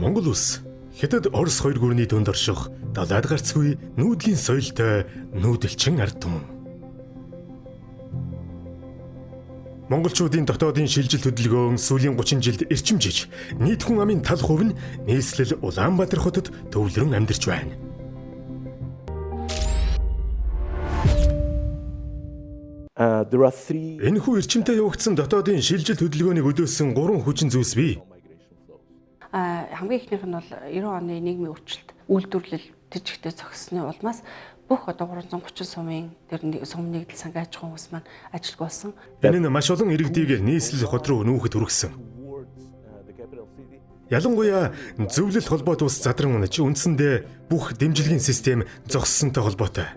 Монгол улс Хятад Орос хоёр гүрний дүнд орших далайд гарцгүй нүүдлийн соёлтой нүүдэлчин ард түмэн. Монголчуудын дотоодын шилжилт хөдөлгөөн сүүлийн 30 жилд эрчимжиж, нийт хүн амын тал хувь нь нийслэл Улаанбаатар хотод төвлөрөн амьдарч байна. Энэхүү эрчимтэй явагдсан дотоодын шилжилт хөдөлгөөнийг өдөөсөн 3 хүчин зүйлс бий. Хамгийн ихнийх нь бол 90 оны нийгмийн өөрчлөлт үйлдвэрлэл тэжигтэй зогссны улмаас бүх одоо 330 сумын тэр сум нэгдэл сангийн аж ахуйн хүмүүс маань ажилгүй болсон. Энэ нь маш олон иргэдийг нийслэл хот руу нүүхэд хүргэсэн. Ялангуяа зөвлөлт холбоот ус задран унаж үндсэндээ бүх дэмжлэгийн систем зогссонтой холбоотой.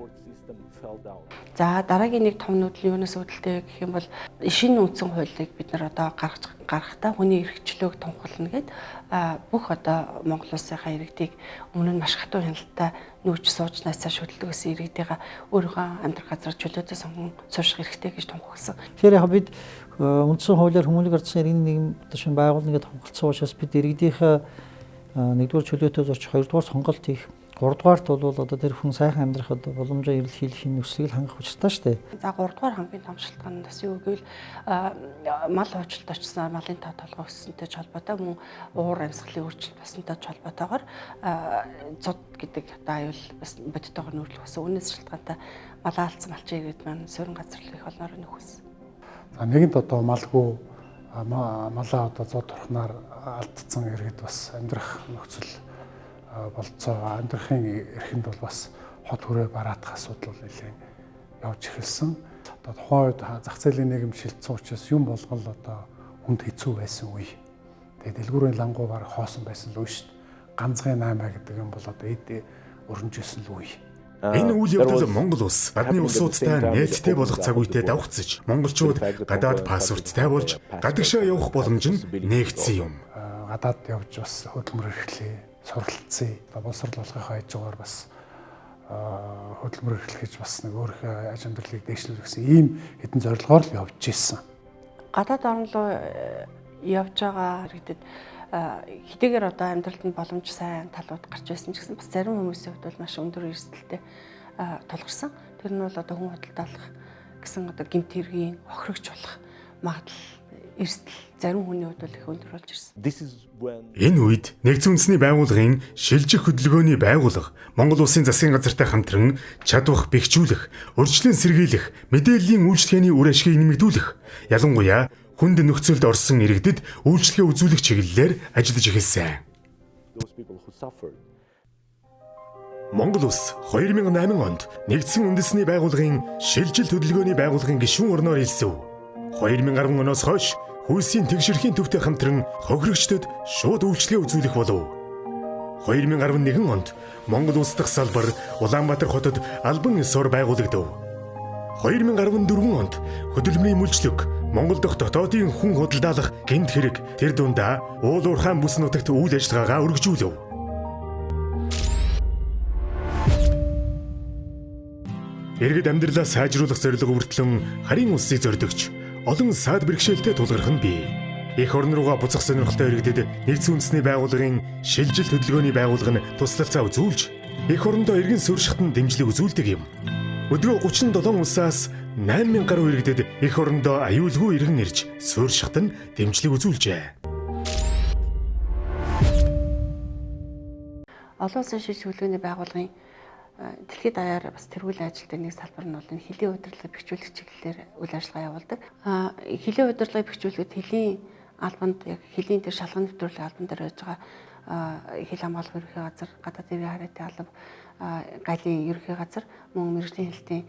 За дараагийн нэг том нүүдэл юунаас үүдэлтэй гэх юм бол шинэ үндсэн хуулийг бид нар одоо гаргахдаа хүний эрхчлөөг тунхаглана гэд бүх одоо Монгол улсынхаа иргэдийг өмнө нь маш хатуу хяналттай нүүж суужнаасаа шүтэлдэг гэсэн иргэдийн өөрийнхөө амьдрах газар чөлөөтэй сонгон сууших хэрэгтэй гэж тунхагласан. Тэгэхээр яг бид үндсэн хуулиар хүмүүнийг ардсан иргэний нийгэм одоо шинэ байгуулна гэж тунхагласан учраас бид иргэдийнхээ нэгдүгээр чөлөөтэй зорчих, хоёрдугаар сонголт хийх, гуравдугаарт бол одоо тэр хүн сайхан амьдрахад боломжоо эрэлхийлэх нөхцөлийг хангах учиртай шүү дээ. За гуравдугаар хамгийн том шалтгаан нь бас юу гэвэл мал хойчлолт очсон малын тоо толгой өссөнтэй холбоотой мөн уур амьсгалын өөрчлөлт бассантай холбоотойгоор цуд гэдэг одоо аюул бас бодитойгоор нүүрлэх болсон. Үүнээс шалтгаантай малаа алдсан малчин иргэд маань суурин газарлах их олноор нөхөсөн. За нэгэнт одоо малгүй малаа одоо зод турхнаар алдсан иргэд бас амьдрах нөхцөл болцоо амьдрахын эрхэнд бол бас хот хүрээ бараадах асуудал бол нэлээд явж эхэлсэн. Одоо тухайн үед зах зээлийн нийгэм шилжсэн учраас юм болгол одоо хүнд хэцүү байсан үе. Тэгээд дэлгүүрийн лангуу баг хоосон байсан л үе шүү дээ. Ганцхан 8 гэдэг юм бол одоо эд өрнжсэн л үе. Энэ үйл явдал Монгол улс гадны улсуудтай нээлттэй болох цаг үедээ давхцаж, монголчууд гадаад паспорттай болж гадагшаа явах боломж нь нээгдсэн юм. Гадаад явж бас хөдөлмөр эрхлэе, суралцъя. Боловсрол болохын хажуугаар бас хөдөлмөр эрхлэх гэж бас нэг өөрийнхөө аж амьдралыг дэвшлүүлэх гэсэн ийм хэдэн зорилгоор л явж ирсэн. Гадаад орн руу явж байгаа иргэдэд хэдийгээр одоо амьдралд нь боломж сайн талууд гарч байсан ч гэсэн бас зарим хүмүүсийн хувьд бол маш өндөр эрсдэлтэй тулгарсан. Тэр нь бол одоо хүн худалдаалах гэсэн одоо гэмт хэргийн охирогч болох магадлал эрсдэл зарим хүний хувьд бол их өндөр болж ирсэн. Энэ үед Нэгдсэн үндэсний байгууллагын шилжих хөдөлгөөний байгууллага Монгол улсын засгийн газартай хамтран чадвах бэхжүүлэх, урьдчилан сэргийлэх, мэдээллийн үйлчлэгээний үр ашгийг нэмэгдүүлэх, ялангуяа хүнд нөхцөлд орсон иргэдэд үйлчлэгээ үзүүлэх чиглэлээр ажиллаж эхэлсэн. Монгол улс 2008 онд Нэгдсэн үндэсний байгууллагын шилжилт хөдөлгөөний байгууллагын гишүүн орноор элсэв. 2010 оноос хойш хүйсийн тэгшэрхийн төвтэй хамтран хохирогчдод шууд үйлчлэгээ үзүүлэх болов. 2011 онд Монгол улс дахь салбар Улаанбаатар хотод албан ёсоор байгуулагдав. 2014 онд хөдөлмөрийн мүлжлэг Монгол дахь дотоодын хүн худалдаалах гэмт хэрэг тэр дундаа уул уурхайн бүс нутагт үйл ажиллагаагаа өргөжүүлв. Иргэд амьдралаа сайжруулах зорилго хүртлэн харийн улсыг зордогч олон саад бэрхшээлтэй тулгарх нь бий. Эх орн руугаа буцах сонирхолтой иргэдэд Нэгдсэн үндэсний байгууллагын шилжилт хөдөлгөөний байгууллага нь туслалцаа үзүүлж, эх орондоо иргэн суурьшихтан дэмжлэг үзүүлдэг юм. Өдрөө 37 улсаас 8000 гаруй иргэдэд эх орондоо аюулгүй иргэн ирж суурьшихтан дэмжлэг үзүүлжээ. Олон улсын шилжилт хөдөлгөөний байгууллагын дэлхийд даяар бас тэргүүлийн ажилтны нэг салбар нь бол энэ хэлийн удирдлагыг бэхжүүлэх чиглэлээр үйл ажиллагаа явуулдаг. Хэлийн удирдлагыг бэхжүүлэхэд хэлийн албанд яг хэлийн тэр шалганы нэвтрүүлэх албан дээр байж байгаа хэл хамгаалах ерөнхий газар, гадаад иргэн хариатын алба, галын ерөнхий газар, мөн мэргэжлийн хэлтийн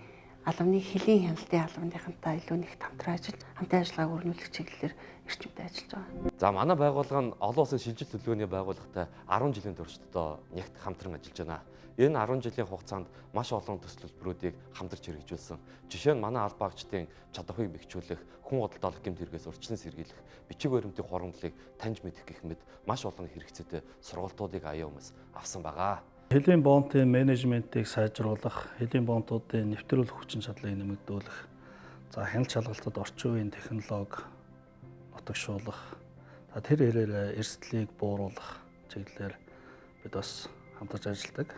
албаны хэлийн хяналтын албаныхантай илүү нэгт хамтын ажиллагааг өрнүүлэх чиглэлээр эрчимтэй ажиллаж байгаа. За манай байгууллага нь олон улсын шилжилт хөдөлгөөний байгууллагатай 10 жилийн турш одоо нягт хамтран ажиллаж байна. Энэ 10 жилийн хугацаанд маш олон төсөлбөрүүдийг хамтарч хэрэгжүүлсэн. Жишээ нь манай алба агчдын чадварыг бэхжүүлэх, хүн худалдаалах гэмт хэрэгээс урьдчилан сэргийлэх, бичиг баримтын хурамдлыг таньж мэдэх гэх мэт маш олон хэрэгцээтэй сургалтуудыг аяа хүмүүс авсан байгаа. Хэлийн бонтын менежментийг сайжруулах, хэлийн бонтуудын нэвтрүүлэх хүчин чадлыг нэмэгдүүлэх, за хяналт шалгалтад орчин үеийн технологи нутагшуулах, тэр хэрээр эрсдлийг бууруулах, чиглэлээр бид бас хамтарч ажилладаг.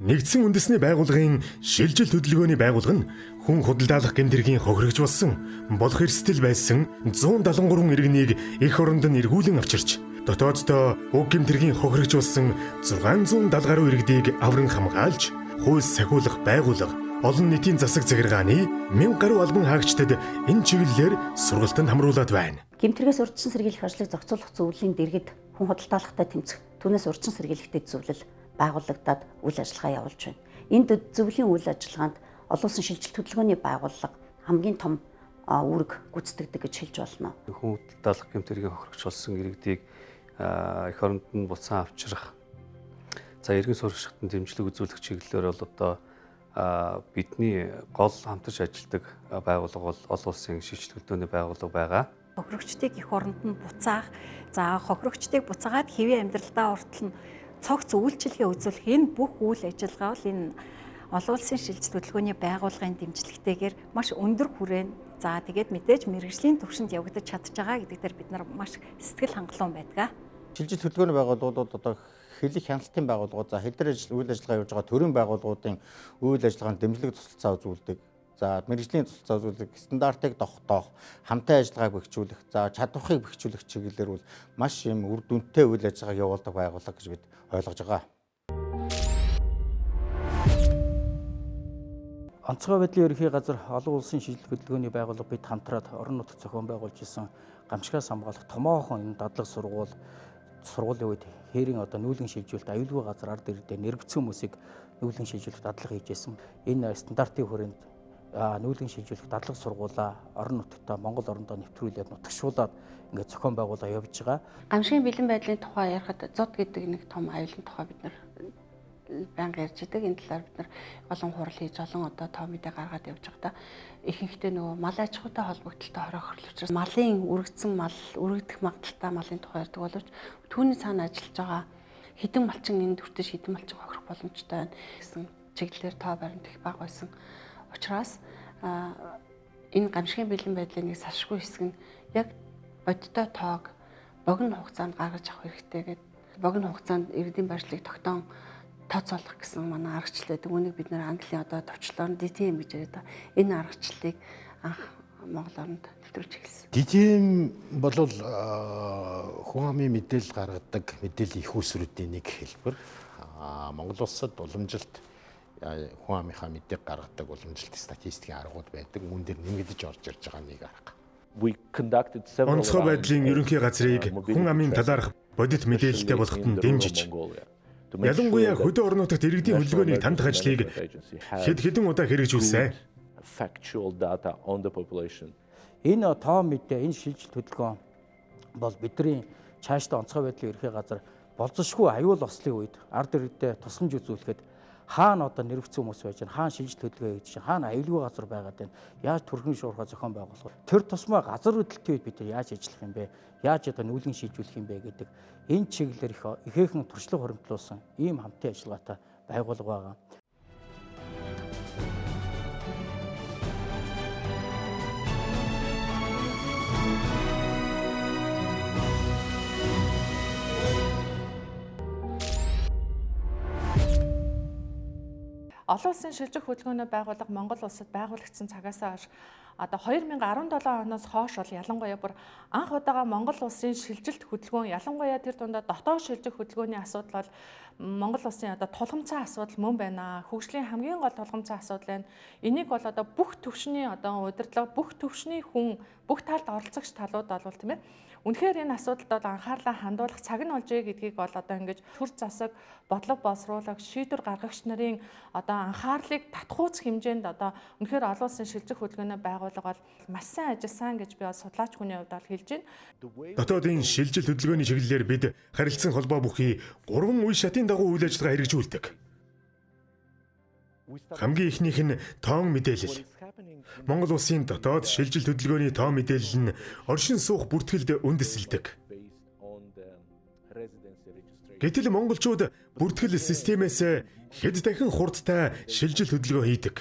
Нэгдсэн үндэсний байгууллагын шилжил хөдөлгөөний байгууллага нь хүн худалдаалах гэмтэргийн хохирогч болсон болох эрсдэл байсан 173 иргэнийг эх оронд нь эргүүлэн авчирч дотооддоо уг гэмтэргийн хохирогч болсон 670 гаруй иргэдийг авран хамгаалж хууль сахиулах байгууллага олон нийтийн засаг захиргааны 1000 гаруй албан хаагчдад энэ чиглэлээр сургалтанд хамруулад байна. Гэмтэргээс урьдчилан сэргийлэх ажлыг зохицуулах зөвлөлийн дэргэд хүн худалдаалахтай тэмцэх түүнээс урьдчилан сэргийлэхтэй зөвлөл байгуулагдаад үйл ажиллагаа явуулж байна. Энд зөвлөлийн үйл ажиллагаанд олон улсын шилжилт хөдөлгөөний байгууллага хамгийн том үүрэг гүйцэтгэдэг гэж хэлж болно. Хүн худалдаалах гэмтэргийн хохирогч болсон иргэдийг эх оронд нь буцаан авчрах, за иргэн сурагчдад дэмжлэг үзүүлэх чиглэлээр бол одоо бидний гол хамтарч ажилладаг байгууллага бол олон улсын шилжилт хөдөлгөөний байгууллага байгаа. Хохирогчдыг эх оронд нь буцаах, за хохирогчдыг буцаагаад хэвийн амьдралдаа ортол нь цогц үйлчилгээ үзүүлэх энэ бүх үйл ажиллагаа бол энэ олон улсын шилжилт хөдөлгөөний байгууллагын дэмжлэгтэйгээр маш өндөр хүрээнд за тэгээд мэдээж мэрэгжлийн түвшинд явагдаж чадж байгаа гэдэг дээр бид нар маш сэтгэл хангалуун байдаг. Шилжилт хөдөлгөөний байгууллагууд одоо хэлэх хяналтын байгууллагууд за хэдэр үйл ажиллагаа явуулж байгаа төрийн байгууллагуудын үйл ажиллагаанд дэмжлэг тусалцаа үзүүлдэг. За мэрэгжлийн тусалцаа үзүүлэх, стандартыг тогтоох, хамтын ажиллагааг бэхжүүлэх, за чадварыг бэхжүүлэх чиглэлээр бол маш юм үр дүнтэй үйл ажиллагааг явуулдаг байгууллага гэж бид ойлгож байгаа. Онцгой байдлын ерөнхий газар олон улсын шилжилт хөдөлгөөний байгууллага бид хамтраад орон нутагт зохион байгуулж исэн гамшигаас хамгаалах томоохон энэ дадлаг сургуулийн үед хээрийн одоо нүүлгэн шилжүүлэлт аюулгүй газар ард ирдэ нэрвцэн хүмүүсийг нүүлгэн шилжүүлэх дадлага хийжсэн. Энэ стандартын хүрээнд нүүлгэн шилжүүлэх дадлаг сургуулаа орон нутгатаа Монгол орондоо нэвтрүүлээд нутагшуулаад ингээд зохион байгуулаа явж байгаа. Гамшигын бэлэн байдлын тухай ярихад зод гэдэг нэг том аюулын тухай бид нар байнга ярьж байгаа. Энэ талаар бид нар олон хурал хийж олон одоо тоо мэдээ гаргаад явж байгаа. Ихэнхдээ нөгөө мал аж ахуйтай холбогдлолтой хорохрол учраас малын үргэцсэн мал үргэх магадaltaй малын тухай ярьдаг боловч түүний цаана ажиллаж байгаа хэдэн малчин энэ төртөж хэдэн малчин хохирох боломжтой байна гэсэн чиглэлээр тоо баримт их бага байсан. Учираас энэ гамшигын бэлэн байдлын нэг салшгүй хэсэг нь яг бодиттой тоог богино хугацаанд гаргаж авах хэрэгтэй гэдэг. Богино хугацаанд иргэдийн барьцлыг тогтоон тооцоолох гэсэн манай аргачлал байдаг. Үүнийг бид нэр Английн одоо товчлоор DTM гэж яриад байгаа. Энэ аргачлалыг анх Монгол оронд нэвтрүүлж эхэлсэн. DTM бол хүн амын мэдээлэл гаргадаг мэдээллийн их усруудын нэг хэлбэр. Монгол улсад уламжилт хүн амынхаа мэдээг гаргадаг уламжилт статистикийн аргууд байдаг. Үүн дээр нэмэгдэж орж ирж байгаа нэг арга. Онцгой байдлын ерөнхий газрыг хүн амын талаарх бодит мэдээлэлтэй болоход нь дэмжиж ялангуяа хөдөө орон нутагт иргэдийн хөдөлгөөнийг тандах ажлыг хэдэн удаа хэрэгжүүлсэн. Энэ тоо мэдээ, энэ шилжилт хөдөлгөөн бол бидний цаашдаа онцгой байдлын ерөнхий газар болзошгүй аюул ослын үед ард иргэдэд тусламж үзүүлэхэд хаана одоо нэрвцэн хүмүүс байж байна, хаана шилжилт хөдөлгөөн хийж байна, хаана аюулгүй газар байгаад байна, яаж төрхөн шуурхай зохион байгуулах вэ? Тэр тусмаа газар хөдлөлтийн үед бид яаж ажиллах юм бэ? Яаж одоо нүүлгэн шилжүүлэх юм бэ гэдэг энэ чиглэлээр ихээхэн туршлага хуримтлуулсан ийм хамтын ажиллагаатай байгууллага байгаа. Олон улсын шилжих хөдөлгөөний байгууллага Монгол улсад байгуулагдсан цагаас хойш одоо 2017 оноос хойш бол ялангуяа бүр анх удаага Монгол улсын шилжилт хөдөлгөөн ялангуяа тэр дундаа дотоод шилжих хөдөлгөөний асуудал бол Монгол улсын одоо тулгамцсан асуудал мөн байна. Хөгжлийн хамгийн гол тулгамцсан асуудал байна. Энийг бол одоо бүх төвшний одоо удирдлага бүх төвшний хүн бүх талд оролцогч талууд болвол тийм ээ. Үнэхээр энэ асуудалд бол анхаарлаа хандуулах цаг нь болж байгаа гэдгийг бол одоо ингэж төр засаг, бодлого боловсруулагч, шийдвэр гаргагч нарын одоо анхаарлыг татхууц хэмжээнд одоо үнэхээр олон улсын шилжих хөдөлгөөний байгууллага бол маш сайн ажилласан гэж би судлаач хүний хувьд бол хэлж байна. Дотоодын шилжилт хөдөлгөөний чиглэлээр бид харилцан холбоо бүхий 3 үе шатын дагуу үйл ажиллагаа хэрэгжүүлдэг. Хамгийн ихнийх нь тоон мэдээлэл. Монгол улсын дотоод шилжилт хөдөлгөөний тоон мэдээлэл нь оршин суух бүртгэлд үндэслэдэг. Гэтэл монголчууд бүртгэл системээс хэд дахин хурдтай шилжилт хөдөлгөөн хийдэг.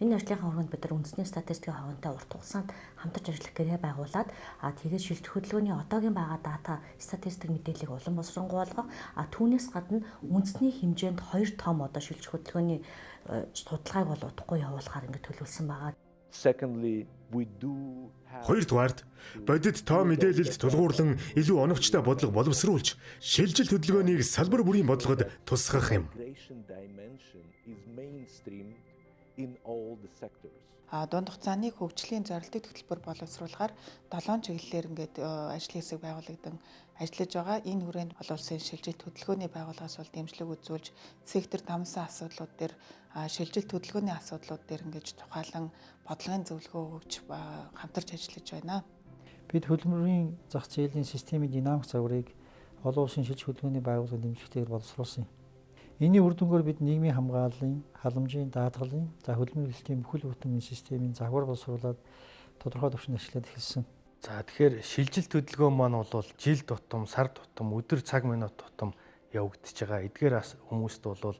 Энэ ажлынхаа хүрээнд бид нар үндэсний статистикийн хавьтай урт хугацаанд хамтарч ажиллах гэрээ байгуулад тэгээд шилжилт хөдөлгөөний одоогийн байгаа дата статистик мэдээллийг улам боловсронгуй болгох түүнээс гадна үндэсний хэмжээнд 2 том одоо шилжилт хөдөлгөөний судалгааг бол удахгүй явуулахаар ингээд төлөвлөсөн байгаа. Хоёрдугаарт бодит тоо мэдээлэлд тулгуурлан илүү оновчтой бодлого боловсруулж шилжилт хөдөлгөөнийг салбар бүрийн бодлогод тусгах юм. Дунд хугацааны хөгжлийн зорилтыг төлбөр боловсруулахаар 7 чиглэлээр ингээд ажлын хэсэг байгуулагдан ажиллаж байгаа. Энэ хүрээнд олон улсын шилжилт хөдөлгөөний байгууллагаас бол дэмжлэг үзүүлж сектор дамсан асуудлууд дээр шилжилт хөдөлгөөний асуудлууд дээр ингээд тухайлан бодлогын зөвлөгөө өгч хамтарч ажиллаж байна. Бид хөдөлмөрийн зах зээлийн системийн динамик загварыг олон улсын шилжилт хөдөлгөөний байгууллагын дэмжлэгтэйгээр боловсруулсан юм. Энийн үр дүнгээр бид нийгмийн хамгааллын, халамжийн, даатгалын, хөдөлмөр эрхлэлийн бүхэл бүтэн системийн загвар боловсруулад тодорхой төвшөнд ажиллаад эхэлсэн. За тэгэхээр шилжилт хөдөлгөөн маань бол жил тутам, сар тутам, өдөр цаг минут тутам явагдаж байгаа. Эдгээр хүмүүст бол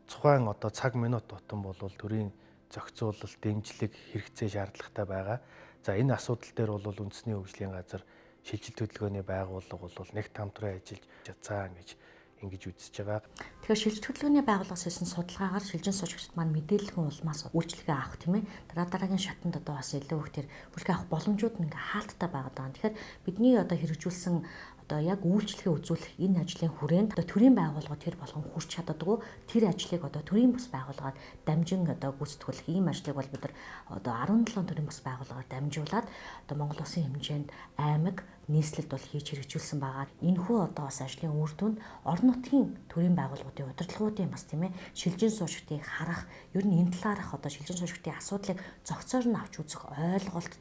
тухайн одоо цаг минут тутам бол төрийн зохицуулалт, дэмжлэг хэрэгцээ шаардлагатай байгаа. За энэ асуудал дээр бол үндэсний хөгжлийн газар шилжилт хөдөлгөөний байгууллага бол нэгт хамтран ажиллаж чадсан гэж ингэж үзэж байгаа. Тэгэхээр шилжилт хөдөлгөөний байгууллагаас хийсэн судалгаагаар шилжин суучигчид маань мэдээллийн улмаас үйлчлэгээ авах тийм ээ. Дараагийн шатанд одоо бас илүү их тэр бүрхэг авах боломжууд нь ингээ хаалттай байгаад байгаа. Тэгэхээр бидний одоо хэрэгжүүлсэн одоо яг үйлчлэгээ үзүүлэх энэ ажлын хүрээнд одоо төрийн байгууллага тэр болгон хүрч чаддаггүй тэр ажлыг одоо төрийн бус байгууллагаар дамжин одоо гүйцэтгүүлэх ийм ажлыг бол бид нар одоо 17 төрийн бус байгууллагаар дамжуулаад одоо Монгол Улсын хэмжээнд аймаг нийслэлд бол хийж хэрэгжүүлсэн байгаа. Энэхүү одоо бас ажлын үр дүнд орон нутгийн төрийн байгууллагуудын удирдлагуудын бас тийм ээ шилжин суучигтыг харах ер нь энэ талаарх одоо шилжин суучигтын асуудлыг зохицоор нь авч үзэх ойлголт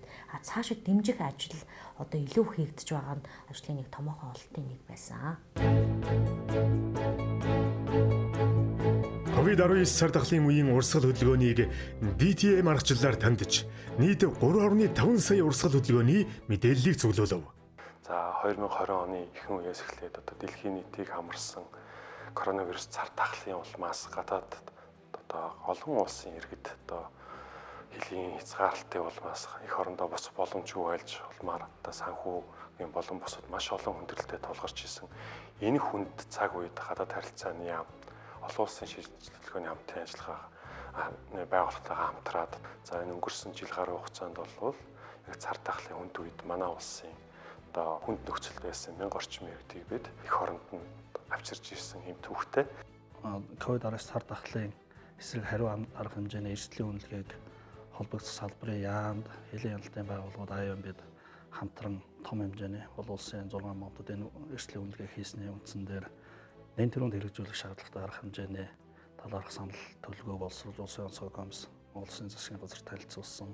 цаашид дэмжих ажил одоо илүү хийгдэж байгаа нь ажлын нэг томоохон ололтын нэг байсан. COVID-19 сар дахлын үеийн урсгал хөдөлгөөнийг DTM аргачлалаар тандж нийт 3.5 сая урсгал хөдөлгөөний мэдээллийг цуглуулв. За 2020 оны ихэнх үеэс эхлээд одоо дэлхийн нийтийг хамарсан коронавирус цар тахлын улмаас гадаад одоо олон улсын иргэд одоо хэлийн хязгаарлалтын улмаас эх орондоо босох боломжгүй байлж улмаар одоо санхүүгийн болон бусад маш олон хүндрэлтэй тулгарч исэн. Энэ хүнд цаг үед гадаад харилцааны яам олон улсын шилжилт хөдөлгөөний хамтын ажиллагаа байгууллагатайгаа хамтраад за энэ өнгөрсөн жил гаруй хугацаанд бол яг цар тахлын хүнд үед манай улсын одоо хүнд нөхцөлд байсан 1000 орчим иргэдийг бид эх оронд нь авчирч ирсэн юм төвхтэй. COVID-19 цар тахлын эсрэг хариу арга хэмжээний эрсдлийн үнэлгээг холбогдсон салбарын яамд хэлийн хяналтын байгууллагууд АЯМ-бид хамтран том хэмжээний олон улсын 6 модод энэ эрсдлийн үнэлгээ хийсний үндсэн дээр нэн төрөнд хэрэгжүүлэх шаардлагатай арга хэмжээний талаарх санал төлөвлөгөө боловсруулж улсын онцгой комисс Монгол Улсын засгийн газар танилцуулсан.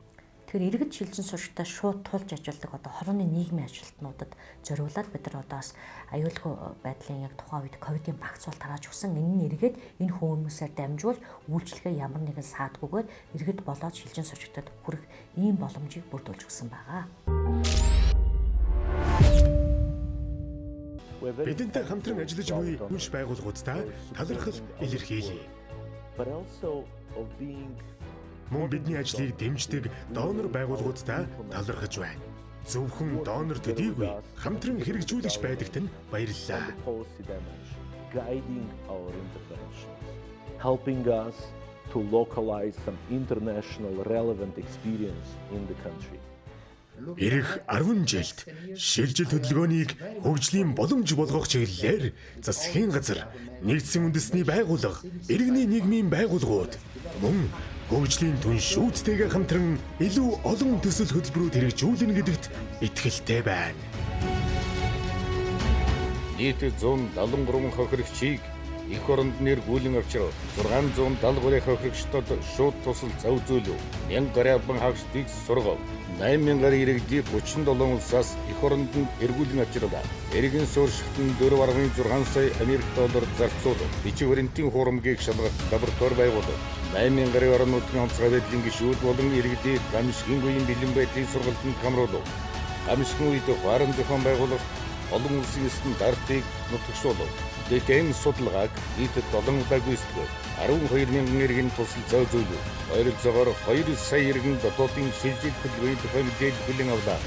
Тэгэхээр иргэд шилжин суучигтай шууд тулж ажилладаг одоо хорооны нийгмийн ажилтнуудад зориулаад бид нар одоо бас аюулгүй байдлын яг тухайн үед ковидын багц бол тарааж өгсөн. Энэ нь иргэд энэ хүмүүсээр дамжуул үйлчлэгээ ямар нэгэн саадгүйгээр иргэд болоод шилжин суучигтад хүрэх ийм боломжийг бүрдүүлж өгсөн байгаа. Бидэнтэй хамтран ажиллаж буй хүнш байгууллагуудтай талархал илэрхийлье. Мөн бидний ажлыг дэмждэг донор байгууллагуудтай талархаж байна. Зөвхөн донор төдийгүй хамтран хэрэгжүүлэгч байдагт нь баярлалаа. Helping us to localize some international relevant experience in the country. Ирэх 10 жилд шилжилт хөдөлгөөнийг хөгжлийн боломж болгох чиглэлээр засгийн газар, нэгдсэн үндэсний байгууллага, иргэний нийгмийн байгууллагууд мөн хөгжлийн түншүүдтэйгээ хамтран илүү олон төсөл хөтөлбөрүүд хэрэгжүүлнэ гэдэгт итгэлтэй байна. Нийт 173 хохирогчийг эх оронд нэргүүлэн авчир 673 хохирогчдод шууд тусал зав зөөлөв. 1000 гаруй хагчдыг сургав. 8000 гаруй иргэдийг 37 улсаас эх оронд эргүүлэн авчирлаа. Эргэн суурьшигт нь 4.6 сая Америк доллар зарцуулав. Бичиг баримтын хурамгийг шалгах лаборатори байгуулав. 8000 гаруй орон нутгийн онцгой байдлын гишүүд болон иргэдийг гамшигын үеийн бэлэн байдлын сургалтанд хамруулав. Гамшигын үед хооронд зохион байгуулах олон улсын стандартыг нутагшуулав. Тэгэд энэ судалгааг нийтэд 7 удаа гүйцэтгэв. 12,000 иргэн тусал зав зөөлөв. Ойролцоогоор 2 сая иргэн дотоодын шилжилт хөтөлбөрийн тухай мэдээлэл хүлээн авлаа.